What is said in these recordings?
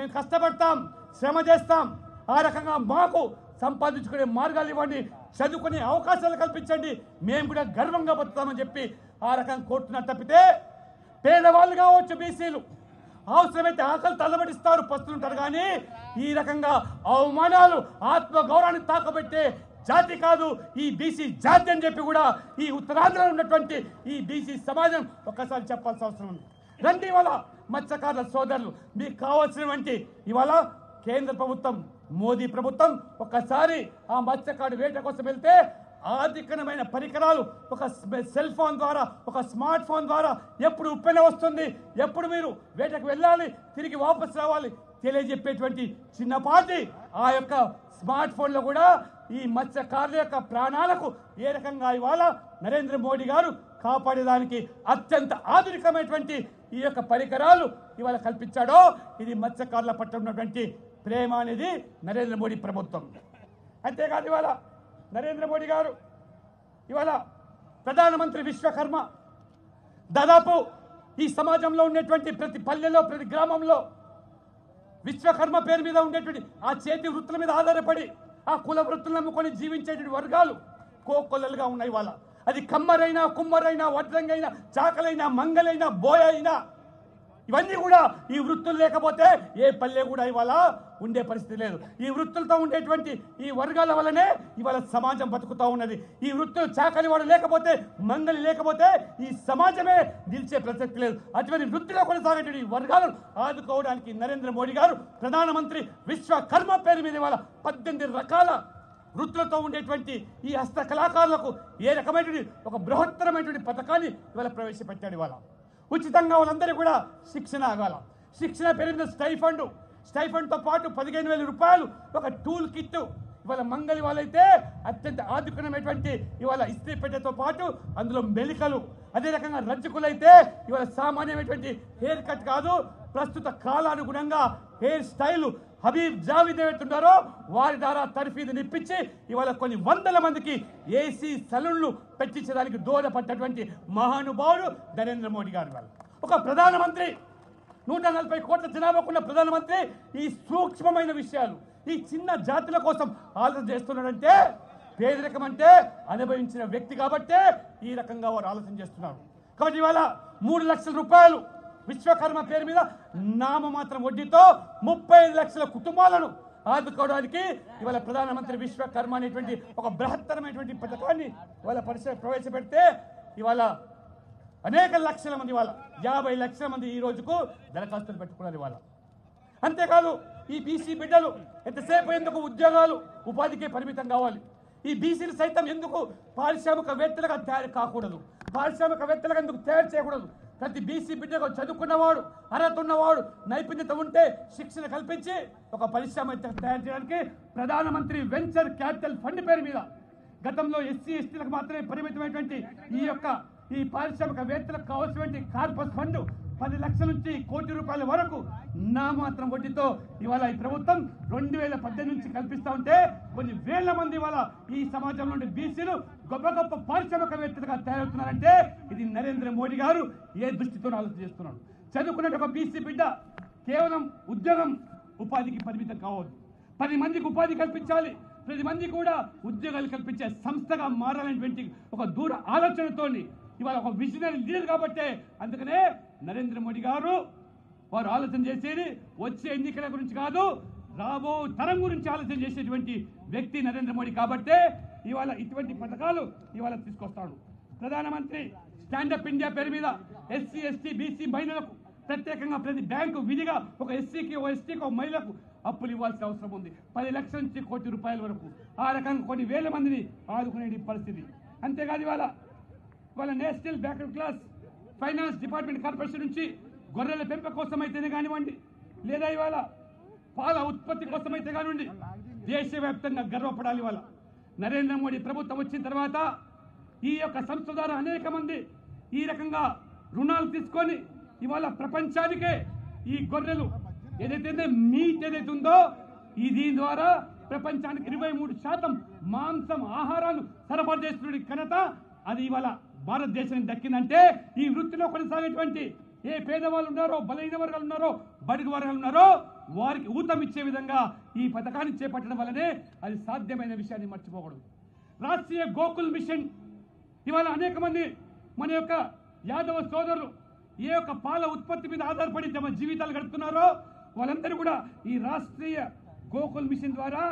మేము కష్టపడతాం, శ్రమ చేస్తాం, ఆ రకంగా మాకు సంపాదించుకునే మార్గాలు ఇవ్వండి, చదువుకునే అవకాశాలు కల్పించండి, మేము కూడా గర్వంగా బతుకుతామని చెప్పి ఆ రకంగా కోరుతున్నారు తప్పితే పేదవాళ్ళు కావచ్చు బీసీలు అవసరమైతే ఆకలి తల్లబడిస్తారు, పస్తుంటారు, కానీ ఈ రకంగా అవమానాలు ఆత్మగౌరవాన్ని తాకబెట్టే జాతి కాదు ఈ బీసీ జాతి అని చెప్పి కూడా ఈ ఉత్తరాంధ్రలో ఉన్నటువంటి ఈ బీసీ సమాజం ఒక్కసారి చెప్పాల్సిన అవసరం ఉంది. రండి, ఇవాళ మత్స్యకారుల సోదరులు మీకు కావాల్సినటువంటి ఇవాళ కేంద్ర ప్రభుత్వం మోదీ ప్రభుత్వం ఒక్కసారి ఆ మత్స్యకారు వేట కోసం వెళ్తే ఆర్థికమైన పరికరాలు ఒక సెల్ ఫోన్ ద్వారా, ఒక స్మార్ట్ ఫోన్ ద్వారా ఎప్పుడు ఉప్పెన వస్తుంది, ఎప్పుడు మీరు వేటకు వెళ్ళాలి, తిరిగి వాపసు రావాలి తెలియజెప్పేటువంటి చిన్నపాటి ఆ యొక్క స్మార్ట్ ఫోన్లో కూడా ఈ మత్స్యకారుల యొక్క ప్రాణాలకు ఏ రకంగా ఇవాళ నరేంద్ర మోడీ గారు కాపాడేదానికి అత్యంత ఆధునికమైనటువంటి ఈ యొక్క పరికరాలు ఇవాళ కల్పించాడో ఇది మత్స్యకారుల పట్ల ఉన్నటువంటి ప్రేమ అనేది నరేంద్ర మోడీ ప్రభుత్వం. అంతేకాదు ఇవాళ నరేంద్ర మోడీ గారు ఇవాళ ప్రధానమంత్రి విశ్వకర్మ దాదాపు ఈ సమాజంలో ఉండేటువంటి ప్రతి పల్లెలో ప్రతి గ్రామంలో విశ్వకర్మ పేరు మీద ఉండేటువంటి ఆ చేతి వృత్తుల మీద ఆధారపడి ఆ కుల వృత్తులను నమ్ముకొని జీవించేటువంటి వర్గాలు కోకొల్లలుగా ఉన్నాయి. వాళ్ళ అది కమ్మరైనా, కుమ్మరైనా, వడ్రంగైనా, చాకలైనా, మంగలైనా, బోయ అయినా ఇవన్నీ కూడా ఈ వృత్తులు లేకపోతే ఏ పల్లె కూడా ఇవాళ ఉండే పరిస్థితి లేదు. ఈ వృత్తులతో ఉండేటువంటి ఈ వర్గాల వల్లనే ఇవాళ సమాజం బతుకుతూ ఉన్నది. ఈ వృత్తులు చాకలి వాడు లేకపోతే, మంగలి లేకపోతే ఈ సమాజమే నిలిచే ప్రసక్తి లేదు. అటువంటి వృత్తిలో కొనసాగేటువంటి వర్గాలను ఆదుకోవడానికి నరేంద్ర మోడీ గారు ప్రధానమంత్రి విశ్వకర్మ పేరు మీద ఇవాళ 18 రకాల వృత్తులతో ఉండేటువంటి ఈ హస్త కళాకారులకు ఏ రకమైనటువంటి ఒక బృహత్తరమైనటువంటి పథకాన్ని ఇవాళ ప్రవేశపెట్టాడు. ఇవాళ ఉచితంగా వాళ్ళందరూ కూడా శిక్షణ ఆగాల. శిక్షణ పెరిగిన స్టైఫండ్తో పాటు 15,000 రూపాయలు ఒక టూల్ కిట్. ఇవాళ మంగళి వాళ్ళైతే అత్యంత ఆధునికమైనటువంటి ఇవాళ ఇస్త్రీ పెట్టెతో పాటు అందులో మెలికలు, అదే రకంగా రజ్జకులైతే ఇవాళ సామాన్యమైనటువంటి హెయిర్ కట్ కాదు, ప్రస్తుత కాలానుగుణంగా హెయిర్ స్టైల్ హబీబ్ జావీద్ ఏవైతున్నారో వారి ద్వారా తర్ఫీదుని ఇప్పించి ఇవాళ కొన్ని వందల మందికి ఏసీ సలూన్లు పెట్టించడానికి దోహదపడ్డటువంటి మహానుభావుడు నరేంద్ర మోడీ గారు. వాళ్ళు ఒక ప్రధానమంత్రి, 140 కోట్ల జనాభాకున్న ప్రధానమంత్రి ఈ సూక్ష్మమైన విషయాలు ఈ చిన్న జాతుల కోసం ఆలోచన చేస్తున్నాడంటే పేదరికం అంటే అనుభవించిన వ్యక్తి కాబట్టే ఈ రకంగా వారు ఆలోచన చేస్తున్నారు. కాబట్టి ఇవాళ 3 లక్షల రూపాయలు విశ్వకర్మ పేరు మీద నామమాత్రం వడ్డీతో 35 లక్షల కుటుంబాలను ఆదుకోవడానికి ఇవాళ ప్రధానమంత్రి విశ్వకర్మ అనేటువంటి ఒక బృహత్తరమైనటువంటి పథకాన్ని ఇవాళ ప్రవేశపెడితే ఇవాళ అనేక లక్షల మంది, ఇవాళ 50 లక్షల మంది ఈ రోజుకు దరఖాస్తులు పెట్టుకున్నారు. ఇవాళ అంతేకాదు ఈ బీసీ బిడ్డలు ఎంతసేపు ఎందుకు ఉద్యోగాలు ఉపాధికే పరిమితం కావాలి? ఈ బీసీలు సైతం ఎందుకు పారిశ్రామికవేత్తలుగా తయారు కాకూడదు? పారిశ్రామికవేత్తలుగా ఎందుకు తయారు చేయకూడదు? ప్రతి బీసీ బిడ్డకు చదువుకున్నవాడు, అర్హత ఉన్నవాడు, నైపుణ్యత ఉంటే శిక్షణ కల్పించి ఒక పరిశ్రమ తయారు చేయడానికి ప్రధానమంత్రి వెంచర్ క్యాపిటల్ ఫండ్ పేరు మీద గతంలో ఎస్సీ ఎస్టీలకు మాత్రమే పరిమితమైనటువంటి ఈ పారిశ్రామికవేత్తలకు కావాల్సినటువంటి కార్పస్ ఫండ్ 10 లక్షల నుంచి ₹1 కోటి వరకు నామాత్రం వడ్డీతో ఇవాళ ఈ ప్రభుత్వం 2018 నుంచి కల్పిస్తూ ఉంటే కొన్ని వేల మంది ఇవాళ ఈ సమాజంలో ఉండే బీసీలు గొప్ప గొప్ప పారిశ్రామికవేత్తలుగా తయారవుతున్నారంటే ఇది నరేంద్ర మోడీ గారు ఏ దృష్టితో ఆలోచన చేస్తున్నాడు? చదువుకున్న ఒక బీసీ బిడ్డ కేవలం ఉద్యోగం ఉపాధికి పరిమితం కావద్దు, 10 మందికి ఉపాధి కల్పించాలి, 10 మంది కూడా ఉద్యోగాలు కల్పించే సంస్థగా మారాలనేటువంటి ఒక దూర ఆలోచనతో ఇవాళ ఒక విజనరీ లీడర్ కాబట్టే అందుకనే నరేంద్ర మోడీ గారు వారు ఆలోచన చేసేది వచ్చే ఎన్నికల గురించి కాదు, రాబో తరం గురించి ఆలోచన చేసేటువంటి వ్యక్తి నరేంద్ర మోడీ కాబట్టే ఇవాళ ఇటువంటి పథకాలు ఇవాళ తీసుకొస్తాడు. ప్రధానమంత్రి స్టాండప్ ఇండియా పేరు మీద ఎస్సీ ఎస్టీ బీసీ మహిళలకు ప్రత్యేకంగా ప్రతి బ్యాంకు విధిగా ఒక ఎస్సీకి ఒక ఎస్టీకి ఒక మహిళకు అప్పులు ఇవ్వాల్సిన అవసరం ఉంది. 10 లక్షల నుంచి ₹1 కోటి వరకు ఆ రకంగా కొన్ని వేల మందిని ఆదుకునే పరిస్థితి. అంతేకాదు ఇవాళ national backward class finance department corporation నుంచి గొర్రెల పెంపకం కోసమైతేనే కానివ్వండి, లేదా ఇవాళ పాల ఉత్పత్తి కోసమైతే కానివ్వండి, దేశవ్యాప్తంగా గర్వపడాలి. ఇవాళ నరేంద్ర మోడీ ప్రభుత్వం వచ్చిన తర్వాత ఈ యొక్క సంస్థ ద్వారా అనేక మంది ఈ రకంగా రుణాలు తీసుకొని ఇవాళ ప్రపంచానికే ఈ గొర్రెలు ఏదైతే మీట్ ఏదైతే ఉందో దీని ద్వారా ప్రపంచానికి 23% మాంసం ఆహారాలు సరఫరా చేస్తున్న ఘనత అది ఇవాళ భారతదేశానికి దక్కిందంటే ఈ వృత్తిలో కొనసాగేటువంటి ఏ పేదవాళ్ళు ఉన్నారో, బలహీన వర్గాలు ఉన్నారో, బడుగు వర్గాలు ఉన్నారో వారికి ఊతమిచ్చే విధంగా ఈ పథకాన్ని చేపట్టడం వల్లనే అది సాధ్యమైన విషయాన్ని మర్చిపోకూడదు. రాష్ట్రీయ గోకుల్ మిషన్ ఇవాళ అనేక మంది మన యొక్క యాదవ సోదరులు ఏ యొక్క పాల ఉత్పత్తి మీద ఆధారపడి తమ జీవితాలు గడుపుతున్నారో వాళ్ళందరూ కూడా ఈ రాష్ట్రీయ గోకుల్ మిషన్ ద్వారా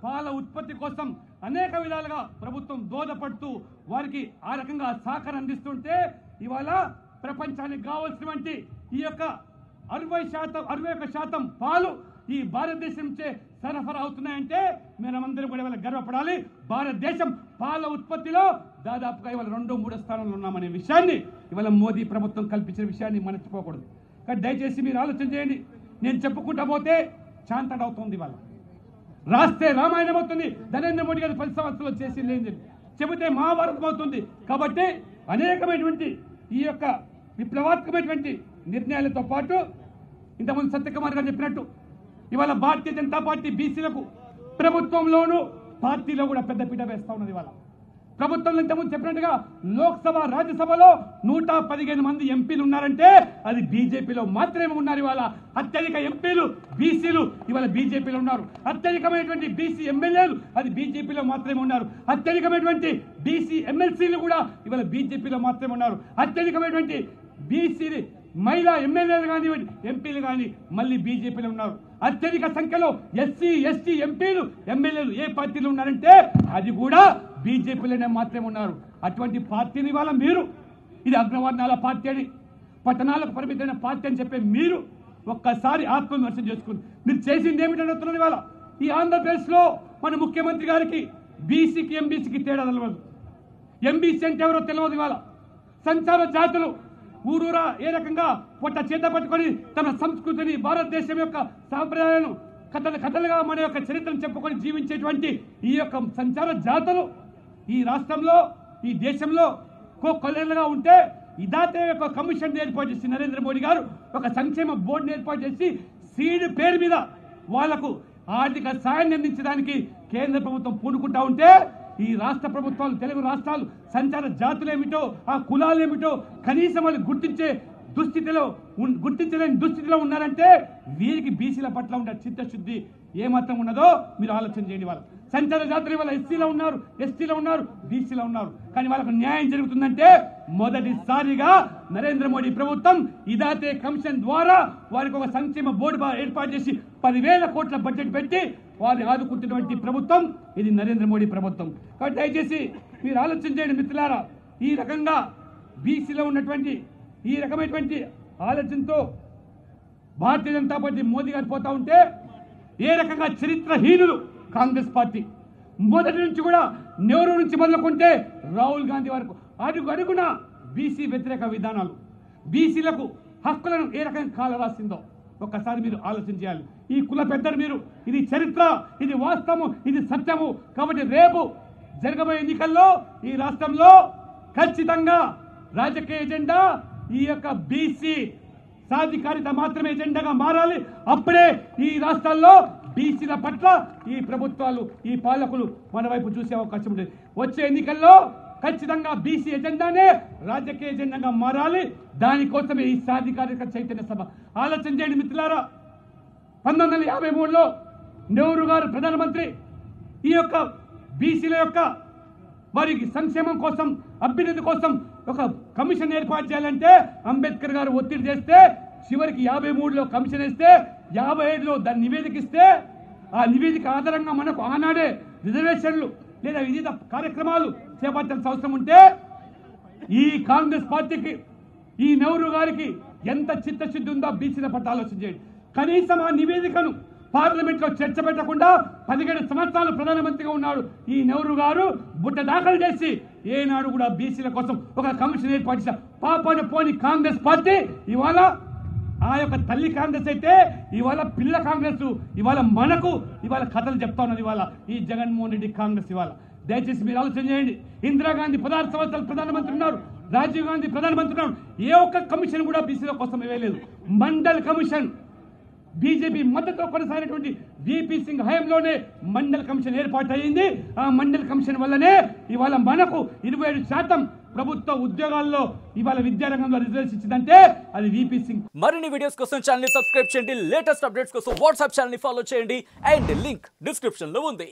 పాల ఉత్పత్తి కోసం అనేక విధాలుగా ప్రభుత్వం దోహదపడుతూ వారికి ఆ రకంగా సహకారం అందిస్తుంటే ఇవాళ ప్రపంచానికి కావాల్సినటువంటి ఈ యొక్క 61% పాలు ఈ భారతదేశం నుంచే సరఫరా అవుతున్నాయంటే మనమందరం కూడా ఇవాళ గర్వపడాలి. భారతదేశం పాల ఉత్పత్తిలో దాదాపుగా ఇవాళ 2-3 స్థానంలో ఉన్నామనే విషయాన్ని ఇవాళ మోదీ ప్రభుత్వం కల్పించిన విషయాన్ని మర్చిపోకూడదు. కానీ దయచేసి మీరు ఆలోచన చేయండి. నేను చెప్పుకుంటా పోతే చాంతడవుతుంది. ఇవాళ రాస్తే రామాయణం అవుతుంది. నరేంద్ర మోడీ గారు 10 సంవత్సరాలు చేసింది ఏంటి చెబితే మహాభారతం అవుతుంది. కాబట్టి అనేకమైనటువంటి ఈ యొక్క విప్లవాత్మకమైనటువంటి నిర్ణయాలతో పాటు ఇంతకుముందు సత్యకుమార్ గారు చెప్పినట్టు ఇవాళ భారతీయ జనతా పార్టీ బీసీలకు ప్రభుత్వంలోనూ పార్టీలో కూడా పెద్దపీట వేస్తా ఉన్నది. ఇవాళ ప్రభుత్వంలో ఇంతకుముందు చెప్పినట్టుగా లోక్సభ రాజ్యసభలో 115 మంది ఎంపీలు ఉన్నారంటే అది బీజేపీలో మాత్రమే ఉన్నారు. ఇవాళ అత్యధిక ఎంపీలు బీసీలు ఇవాళ బీజేపీలో ఉన్నారు. అత్యధికమైనటువంటి బీసీ ఎమ్మెల్యేలు అది బీజేపీలో మాత్రమే ఉన్నారు. అత్యధికమైనటువంటి బీసీ ఎమ్మెల్సీలు కూడా ఇవాళ బీజేపీలో మాత్రమే ఉన్నారు. అత్యధికమైనటువంటి బీసీ మహిళా ఎమ్మెల్యేలు కానివ్వండి ఎంపీలు కానీ మళ్ళీ బీజేపీలో ఉన్నారు. అత్యధిక సంఖ్యలో ఎస్సీ ఎస్టీ ఎంపీలు ఎమ్మెల్యేలు ఏ పార్టీలో ఉన్నారంటే అది కూడా బీజేపీలోనే మాత్రమే ఉన్నారు. అటువంటి పార్టీని ఇవాళ మీరు ఇది అగ్రవర్ణాల పార్టీ అని పట్టణాలకు పరిమితమైన పార్టీ అని చెప్పే మీరు ఒక్కసారి ఆత్మవిమర్శనం చేసుకుని మీరు చేసింది ఏమిటని అడుగుతున్నాను. ఇవాళ ఈ ఆంధ్రప్రదేశ్లో మన ముఖ్యమంత్రి గారికి బీసీకి ఎంబీసీకి తేడా తెలియదు. ఎంబీసీ అంటే ఎవరో తెలియదు. ఇవాళ సంచార జాతులు ఊరూరా ఏ రకంగా పొట్ట చేత పట్టుకొని తన సంస్కృతిని భారతదేశం యొక్క సాంప్రదాయాలను కథలుగా మన యొక్క చరిత్రను చెప్పుకొని జీవించేటువంటి ఈ యొక్క సంచార జాతులు ఈ రాష్ట్రంలో ఈ దేశంలో కొల్లేళ్ళగా ఉంటే ఇదాతే ఒక కమిషన్ ఏర్పాటు చేసి నరేంద్ర మోడీ గారు ఒక సంక్షేమ బోర్డుని ఏర్పాటు చేసి సీడ్ పేరు మీద వాళ్లకు ఆర్థిక సాయాన్ని అందించడానికి కేంద్ర ప్రభుత్వం పూనుకుంటా ఉంటే ఈ రాష్ట్ర ప్రభుత్వాలు తెలుగు రాష్ట్రాలు సంచార జాతులేమిటో ఆ కులాలేమిటో కనీసం వాళ్ళు గుర్తించలేని దుస్థితిలో ఉన్నారంటే వీరికి బీసీల పట్ల ఉండే చిత్తశుద్ధి ఏమాత్రం ఉన్నదో మీరు ఆలోచన చేయండి. వాళ్ళు సంచార జాతులు ఇవాళ ఎస్సీలో ఉన్నారు, ఎస్టీలో ఉన్నారు, బీసీలో ఉన్నారు. కానీ వాళ్ళకు న్యాయం జరుగుతుందంటే మొదటిసారిగా నరేంద్ర మోడీ ప్రభుత్వం ఇదాతే కమిషన్ ద్వారా వారికి ఒక సంక్షేమ బోర్డు ఏర్పాటు చేసి 10,000 కోట్ల బడ్జెట్ పెట్టి వారిని ఆదుకుంటున్నటువంటి ప్రభుత్వం ఇది నరేంద్ర మోడీ ప్రభుత్వం. కాబట్టి దయచేసి మీరు ఆలోచన చేయండి మిత్రులారా. ఈ రకంగా బీసీలో ఉన్నటువంటి ఈ రకమైనటువంటి ఆలోచనతో భారతీయ జనతా పార్టీ మోదీ గారు పోతా ఉంటే ఏ రకంగా చరిత్రహీనులు కాంగ్రెస్ పార్టీ మొదటి నుంచి కూడా నెహ్రూ నుంచి మొదలుకుంటే రాహుల్ గాంధీ వరకు అడుగడుగున బీసీ వ్యతిరేక విధానాలు బీసీలకు హక్కులను ఏ రకంగా కాల రాసిందో ఒక్కసారి మీరు ఆలోచన చేయాలి. ఈ కుల పెద్దలు మీరు ఇది చరిత్ర, ఇది వాస్తవము, ఇది సత్యము. కాబట్టి రేపు జరగబోయే ఎన్నికల్లో ఈ రాష్ట్రంలో ఖచ్చితంగా రాజకీయ ఎజెండా ఈ యొక్క బీసీ సాధికారిత మాత్రమే ఎజెండాగా మారాలి. అప్పుడే ఈ రాష్ట్రాల్లో బీసీల పట్ల ఈ ప్రభుత్వాలు ఈ పాలకులు మన వైపు చూసే అవకాశం ఉంటుంది. వచ్చే ఎన్నికల్లో ఖచ్చితంగా బీసీ ఎజెండానే రాజకీయ ఎజెండాగా మారాలి. దానికోసమే ఈ సాధికారిక చైతన్య సభ. ఆలోచన చేయండి మిత్రులారా. 1953లో నెహ్రూ గారు ప్రధానమంత్రి ఈ యొక్క బీసీల యొక్క వారికి సంక్షేమం కోసం అభ్యున్నతి కోసం ఒక కమిషన్ ఏర్పాటు చేయాలంటే అంబేద్కర్ గారు ఒత్తిడి చేస్తే చివరికి 53లో కమిషన్ వేస్తే 57లో దాన్ని నివేదిక ఇస్తే ఆ నివేదిక ఆధారంగా మనకు ఆనాడే రిజర్వేషన్లు లేదా వివిధ కార్యక్రమాలు చేపట్టాల్సిన అవసరం ఉంటే ఈ కాంగ్రెస్ పార్టీకి ఈ నెహ్రూ గారికి ఎంత చిత్తశుద్ధి ఉందో బీసీల పట్ల ఆలోచన చేయండి. కనీసం ఆ నివేదికను పార్లమెంట్ లో చర్చ పెట్టకుండా 17 సంవత్సరాలు ప్రధానమంత్రిగా ఉన్నాడు ఈ నెహ్రూ గారు. బుట్ట దాఖలు చేసి ఏనాడు కూడా బీసీల కోసం ఒక కమిషన్ ఏర్పాటు చేశారు. పాపన పోని కాంగ్రెస్ పార్టీ ఇవాళ ఆ యొక్క తల్లి కాంగ్రెస్ అయితే ఇవాళ పిల్ల కాంగ్రెస్ ఇవాళ మనకు ఇవాళ కథలు చెప్తా ఉన్నది. ఇవాళ ఈ జగన్మోహన్ రెడ్డి కాంగ్రెస్ ఇవాళ దయచేసి మీరు ఆలోచన చేయండి. ఇందిరాగాంధీ 16 సంవత్సరాలు ప్రధానమంత్రి ఉన్నారు, రాజీవ్ గాంధీ ప్రధానమంత్రి ఉన్నారు. ఏ ఒక్క కమిషన్ కూడా బీసీల కోసం ఇవ్వలేదు. మండల్ కమిషన్ బీజేపీ మద్దతుతో కొనసాగినటువంటి విపి సింగ్ హయాంలోనే మండల్ కమిషన్ ఏర్పాటు అయ్యింది. ఆ మండల్ కమిషన్ వల్లనే ఇవాళ మనకు 27% ప్రభుత్వ ఉద్యోగాల్లో ఇవాళ విద్యారంగంలో రిజర్వేషన్ ఇచ్చిందంటే అది విపి సింగ్. మరిన్ని వీడియోస్ కోసం ఛానల్ ని సబ్స్క్రైబ్ చేయండి, లేటెస్ట్ అప్డేట్స్ కోసం వాట్సాప్ ఛానల్ ని ఫాలో చేయండి అండ్ లింక్ డిస్క్రిప్షన్ లో ఉంది.